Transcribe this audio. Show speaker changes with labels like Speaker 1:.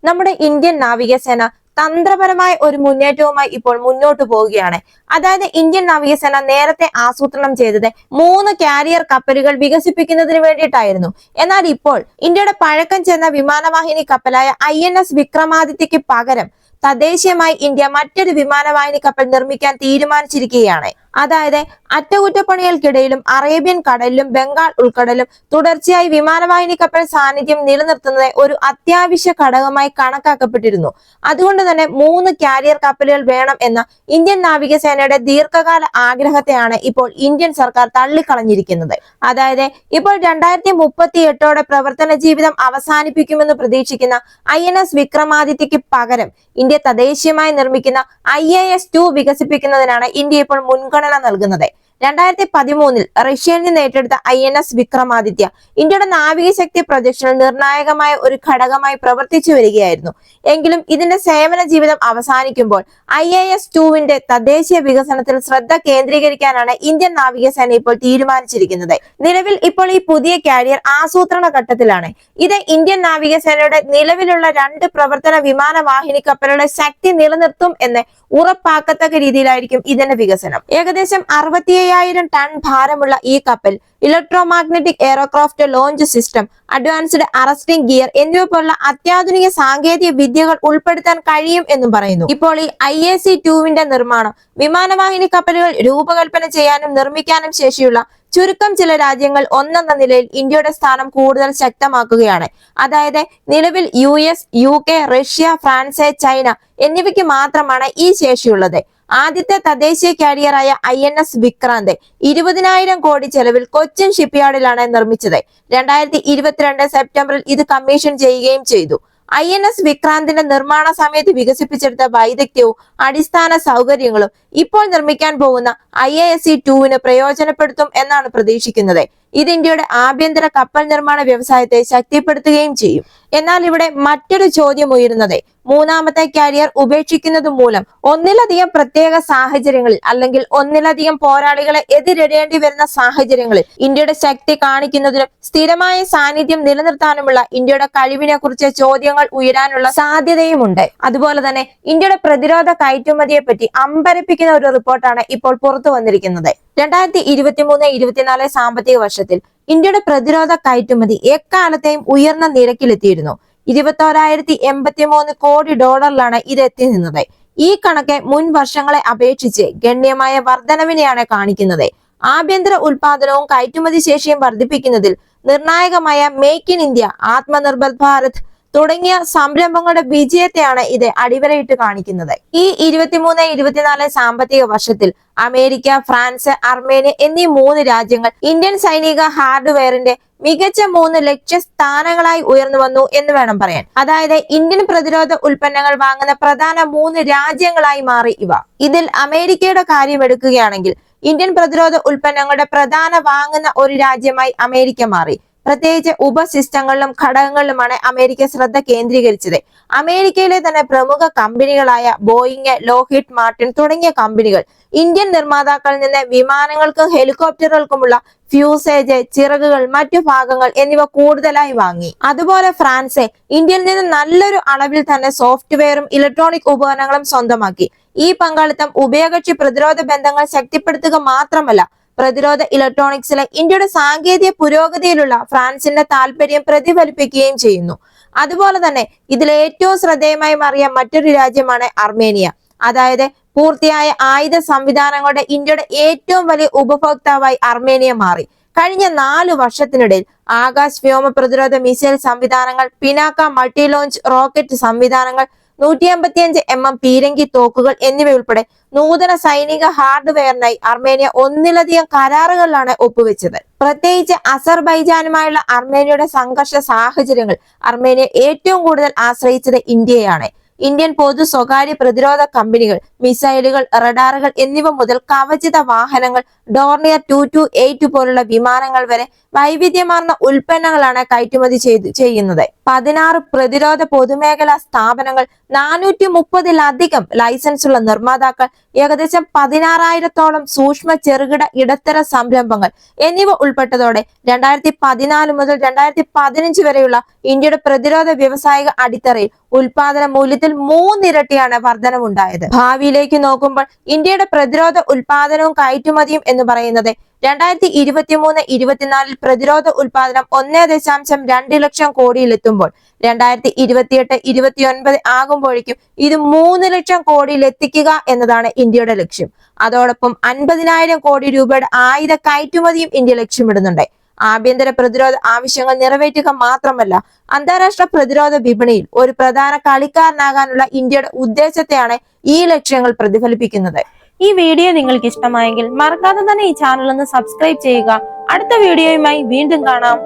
Speaker 1: നമ്മുടെ ഇന്ത്യൻ നാവികസേന തന്ത്രപരമായ ഒരു മുന്നേറ്റവുമായി ഇപ്പോൾ മുന്നോട്ട് പോവുകയാണ്. അതായത് ഇന്ത്യൻ നാവികസേന നേരത്തെ ആസൂത്രണം ചെയ്തത് 3 കാരിയർ കപ്പലുകൾ വികസിപ്പിക്കുന്നതിന് വേണ്ടിയിട്ടായിരുന്നു. എന്നാൽ ഇപ്പോൾ ഇന്ത്യയുടെ പഴക്കം ചെന്ന വിമാനവാഹിനി കപ്പലായ INS വിക്രമാദിത്യക്ക് പകരം തദ്ദേശീയമായി ഇന്ത്യ മറ്റൊരു വിമാനവാഹിനി കപ്പൽ നിർമ്മിക്കാൻ തീരുമാനിച്ചിരിക്കുകയാണ്. അതായത് അറ്റകുറ്റപ്പണികൾക്കിടയിലും അറേബ്യൻ കടലിലും ബംഗാൾ ഉൾക്കടലിലും തുടർച്ചയായി വിമാനവാഹിനി കപ്പൽ സാന്നിധ്യം നിലനിർത്തുന്നത് ഒരു അത്യാവശ്യ ഘടകമായി കണക്കാക്കപ്പെട്ടിരുന്നു. അതുകൊണ്ട് തന്നെ 3 കാരിയർ കപ്പലുകൾ വേണം എന്ന ഇന്ത്യൻ നാവികസേനയുടെ ദീർഘകാല ആഗ്രഹത്തെയാണ് ഇപ്പോൾ ഇന്ത്യൻ സർക്കാർ തള്ളിക്കളഞ്ഞിരിക്കുന്നത്. അതായത് ഇപ്പോൾ 2038ഓടെ പ്രവർത്തന ജീവിതം അവസാനിപ്പിക്കുമെന്ന് പ്രതീക്ഷിക്കുന്ന INS വിക്രമാദിത്യക്ക് പകരം ഇന്ത്യ തദ്ദേശീയമായി നിർമ്മിക്കുന്ന IAS-2 വികസിപ്പിക്കുന്നതിനാണ് ഇന്ത്യ ഇപ്പോൾ മുൻഗണന നൽകുന്നത്. 2013 റഷ്യയിൽ നിന്ന് ഏറ്റെടുത്ത INS വിക്രമാദിത്യ ഇന്ത്യയുടെ നാവിക ശക്തി പ്രൊജക്ഷനിൽ നിർണായകമായ ഒരു ഘടകമായി പ്രവർത്തിച്ചു വരികയായിരുന്നു. എങ്കിലും ഇതിന്റെ സേവന ജീവിതം അവസാനിക്കുമ്പോൾ IAS-2വിന്റെ തദ്ദേശീയ വികസനത്തിൽ ശ്രദ്ധ കേന്ദ്രീകരിക്കാനാണ് ഇന്ത്യൻ നാവികസേന ഇപ്പോൾ തീരുമാനിച്ചിരിക്കുന്നത്. നിലവിൽ ഇപ്പോൾ ഈ പുതിയ കാരിയർ ആസൂത്രണ ഘട്ടത്തിലാണ്. ഇത് ഇന്ത്യൻ നാവികസേനയുടെ നിലവിലുള്ള 2 പ്രവർത്തന വിമാനവാഹിനി കപ്പലുകളുടെ ശക്തി നിലനിർത്തും എന്ന് ഉറപ്പാക്കത്തക്ക രീതിയിലായിരിക്കും ഇതിന്റെ വികസനം. ഏകദേശം 65,000 ടൺ ഭാരമുള്ള ഈ കപ്പൽ electromagnetic aircraft launch system, advanced arresting gear എന്നിവ പോലുള്ള അത്യാധുനിക സാങ്കേതിക വിദ്യകൾ ഉൾപ്പെടുത്താൻ കഴിയും എന്നും പറയുന്നു. ഇപ്പോൾ ഈ IAC-2വിന്റെ നിർമ്മാണം വിമാനവാഹിനി കപ്പലുകൾ രൂപകൽപ്പന ചെയ്യാനും നിർമ്മിക്കാനും ശേഷിയുള്ള ചുരുക്കം ചില രാജ്യങ്ങൾ ഒന്നെന്ന നിലയിൽ ഇന്ത്യയുടെ സ്ഥാനം കൂടുതൽ ശക്തമാക്കുകയാണ്. അതായത് നിലവിൽ US, UK, Russia, France, China എന്നിവയ്ക്ക് മാത്രമാണ് ഈ ശേഷിയുള്ളത്. ആദ്യത്തെ തദ്ദേശീയ കാരിയറായ INS വിക്രാന്ത് 20,000 കോടി ചെലവിൽ കൊച്ചിൻ ഷിപ്പ്യാർഡിലാണ് നിർമ്മിച്ചത്. 2022 സെപ്റ്റംബറിൽ ഇത് കമ്മീഷൻ ചെയ്യുകയും ചെയ്തു. INS വിക്രാന്തിന്റെ നിർമ്മാണ സമയത്ത് വികസിപ്പിച്ചെടുത്ത വൈദഗ്ധ്യവും അടിസ്ഥാന സൗകര്യങ്ങളും ഇപ്പോൾ നിർമ്മിക്കാൻ പോകുന്ന IAS-2വിന് പ്രയോജനപ്പെടുത്തും എന്നാണ് പ്രതീക്ഷിക്കുന്നത്. ഇത് ഇന്ത്യയുടെ ആഭ്യന്തര കപ്പൽ നിർമ്മാണ വ്യവസായത്തെ ശക്തിപ്പെടുത്തുകയും ചെയ്യും. എന്നാൽ ഇവിടെ മറ്റൊരു ചോദ്യം ഉയരുന്നത് മൂന്നാമത്തെ കാരിയർ ഉപേക്ഷിക്കുന്നത് മൂലം ഒന്നിലധികം പ്രത്യേക സാഹചര്യങ്ങളിൽ അല്ലെങ്കിൽ ഒന്നിലധികം പോരാളികളെ എതിരിടേണ്ടി വരുന്ന സാഹചര്യങ്ങളിൽ ഇന്ത്യയുടെ ശക്തി കാണിക്കുന്നതിനും സ്ഥിരമായ സാന്നിധ്യം നിലനിർത്താനുമുള്ള ഇന്ത്യയുടെ കഴിവിനെ കുറിച്ച് ചോദ്യങ്ങൾ ഉയരാനുള്ള സാധ്യതയുമുണ്ട്. അതുപോലെ തന്നെ ഇന്ത്യയുടെ പ്രതിരോധ കയറ്റുമതിയെ പറ്റി അമ്പരപ്പിക്കുന്ന ഒരു റിപ്പോർട്ടാണ് ഇപ്പോൾ പുറത്തു വന്നിരിക്കുന്നത്. 2023-24 സാമ്പത്തിക വർഷത്തിൽ ഇന്ത്യയുടെ പ്രതിരോധ കയറ്റുമതി എക്കാലത്തെയും ഉയർന്ന നിരക്കിലെത്തിയിരുന്നു. 21,083 കോടി ഡോളറിലാണ് ഇത് എത്തി നിന്നത്. ഈ കണക്ക് മുൻ വർഷങ്ങളെ അപേക്ഷിച്ച് ഗണ്യമായ വർധനവിനെയാണ് കാണിക്കുന്നത്. ആഭ്യന്തര ഉൽപാദനവും കയറ്റുമതി ശേഷിയും വർദ്ധിപ്പിക്കുന്നതിൽ നിർണായകമായ make in India, Atmanirbhar Bharat തുടങ്ങിയ സംരംഭങ്ങളുടെ വിജയത്തെയാണ് ഇത് അടിവരയിട്ട് കാണിക്കുന്നത്. ഈ 23-24 സാമ്പത്തിക വർഷത്തിൽ അമേരിക്ക, ഫ്രാൻസ്, അർമേനിയ എന്നീ 3 രാജ്യങ്ങൾ ഇന്ത്യൻ സൈനിക ഹാർഡ്വെയറിന്റെ മികച്ച 3 ലക്ഷ്യസ്ഥാനങ്ങളായി ഉയർന്നു വന്നു എന്ന് വേണം പറയാൻ. അതായത് ഇന്ത്യൻ പ്രതിരോധ ഉൽപ്പന്നങ്ങൾ വാങ്ങുന്ന പ്രധാന 3 രാജ്യങ്ങളായി മാറി ഇവ. ഇതിൽ അമേരിക്കയുടെ കാര്യം എടുക്കുകയാണെങ്കിൽ ഇന്ത്യൻ പ്രതിരോധ ഉൽപ്പന്നങ്ങളുടെ പ്രധാന വാങ്ങുന്ന ഒരു രാജ്യമായി അമേരിക്ക മാറി. പ്രത്യേകിച്ച് ഉപസിസ്റ്റങ്ങളിലും ഘടകങ്ങളിലുമാണ് അമേരിക്ക ശ്രദ്ധ കേന്ദ്രീകരിച്ചത്. അമേരിക്കയിലെ തന്നെ പ്രമുഖ കമ്പനികളായ ബോയിങ്, ലോക്ഹീഡ് മാർട്ടിൻ തുടങ്ങിയ കമ്പനികൾ ഇന്ത്യൻ നിർമ്മാതാക്കളിൽ നിന്ന് വിമാനങ്ങൾക്കും ഹെലികോപ്റ്ററുകൾക്കുമുള്ള ഫ്യൂസേജ്, ചിറകുകൾ, മറ്റു ഭാഗങ്ങൾ എന്നിവ കൂടുതലായി വാങ്ങി. അതുപോലെ ഫ്രാൻസ് ഇന്ത്യയിൽ നിന്ന് നല്ലൊരു അളവിൽ തന്നെ സോഫ്റ്റ്വെയറും ഇലക്ട്രോണിക് ഉപകരണങ്ങളും സ്വന്തമാക്കി. ഈ പങ്കാളിത്തം ഉഭയകക്ഷി പ്രതിരോധ ബന്ധങ്ങൾ ശക്തിപ്പെടുത്തുക മാത്രമല്ല, പ്രതിരോധ ഇലക്ട്രോണിക്സിലെ ഇന്ത്യയുടെ സാങ്കേതിക പുരോഗതിയിലുള്ള ഫ്രാൻസിന്റെ താല്പര്യം പ്രതിഫലിപ്പിക്കുകയും ചെയ്യുന്നു. അതുപോലെ തന്നെ ഇതിൽ ഏറ്റവും ശ്രദ്ധേയമായി മാറിയ മറ്റൊരു രാജ്യമാണ് അർമേനിയ. അതായത് പൂർത്തിയായ ആയുധ സംവിധാനങ്ങളുടെ ഇന്ത്യയുടെ ഏറ്റവും വലിയ ഉപഭോക്താവായി അർമേനിയ മാറി. കഴിഞ്ഞ 4 വർഷത്തിനിടയിൽ ആകാശ് വ്യോമ പ്രതിരോധ മിസൈൽ സംവിധാനങ്ങൾ, പിനാക്ക മൾട്ടി ലോഞ്ച് റോക്കറ്റ് സംവിധാനങ്ങൾ, 155 mm പീരങ്കി തോക്കുകൾ എന്നിവയുൾപ്പെടെ നൂതന സൈനിക ഹാർഡ്വെയറിനായി അർമേനിയ ഒന്നിലധികം കരാറുകളിലാണ് ഒപ്പുവെച്ചത്. പ്രത്യേകിച്ച് അസർബൈജാനുമായുള്ള അർമേനിയയുടെ സംഘർഷ സാഹചര്യങ്ങൾ അർമേനിയ ഏറ്റവും കൂടുതൽ ആശ്രയിച്ചത് ഇന്ത്യയാണ്. ഇന്ത്യൻ പൊതു സ്വകാര്യ പ്രതിരോധ കമ്പനികൾ മിസൈലുകൾ, റഡാറുകൾ എന്നിവ മുതൽ കവചിത വാഹനങ്ങൾ, ഡോർണിയർ 228 പോലുള്ള വിമാനങ്ങൾ വരെ വൈവിധ്യമാർന്ന ഉൽപ്പന്നങ്ങളാണ് കയറ്റുമതി ചെയ്യുന്നത്. 16 പ്രതിരോധ പൊതുമേഖലാ സ്ഥാപനങ്ങൾ, 430-ലധികം ലൈസൻസുള്ള നിർമ്മാതാക്കൾ, ഏകദേശം 16,000-ഓളം സൂക്ഷ്മ, ചെറുകിട, ഇടത്തര സംരംഭങ്ങൾ എന്നിവ ഉൾപ്പെട്ടതോടെ 2014 മുതൽ 2015 വരെയുള്ള ഇന്ത്യയുടെ പ്രതിരോധ വ്യവസായിക അടിത്തറയിൽ ഉൽപാദന മൂല്യത്തിൽ 3 ഇരട്ടിയാണ് വർധനവുണ്ടായത്. ഭാവിയിലേക്ക് നോക്കുമ്പോൾ ഇന്ത്യയുടെ പ്രതിരോധ ഉൽപാദനവും കയറ്റുമതിയും എന്ന് പറയുന്നത് 2023-24 പ്രതിരോധ ഉൽപാദനം 1.2 ലക്ഷം കോടിയിലെത്തുമ്പോൾ 2028-29 ആകുമ്പോഴേക്കും ഇത് 3 ലക്ഷം കോടിയിൽ എത്തിക്കുക എന്നതാണ് ഇന്ത്യയുടെ ലക്ഷ്യം. അതോടൊപ്പം 50,000 കോടി രൂപയുടെ ആയുധ കയറ്റുമതിയും ഇന്ത്യ ലക്ഷ്യമിടുന്നുണ്ട്. ആഭ്യന്തര പ്രതിരോധ ആവശ്യങ്ങൾ നിറവേറ്റുക മാത്രമല്ല, അന്താരാഷ്ട്ര പ്രതിരോധ വിപണിയിൽ ഒരു പ്രധാന കളിക്കാരനാകാനുള്ള ഇന്ത്യയുടെ ഉദ്ദേശത്തെയാണ് ഈ ലക്ഷ്യങ്ങൾ പ്രതിഫലിപ്പിക്കുന്നത്. ഈ വീഡിയോ നിങ്ങൾക്ക് ഇഷ്ടമായെങ്കിൽ മറക്കാതെ തന്നെ ഈ ചാനൽ ഒന്ന് സബ്സ്ക്രൈബ് ചെയ്യുക. അടുത്ത വീഡിയോയുമായി വീണ്ടും കാണാം.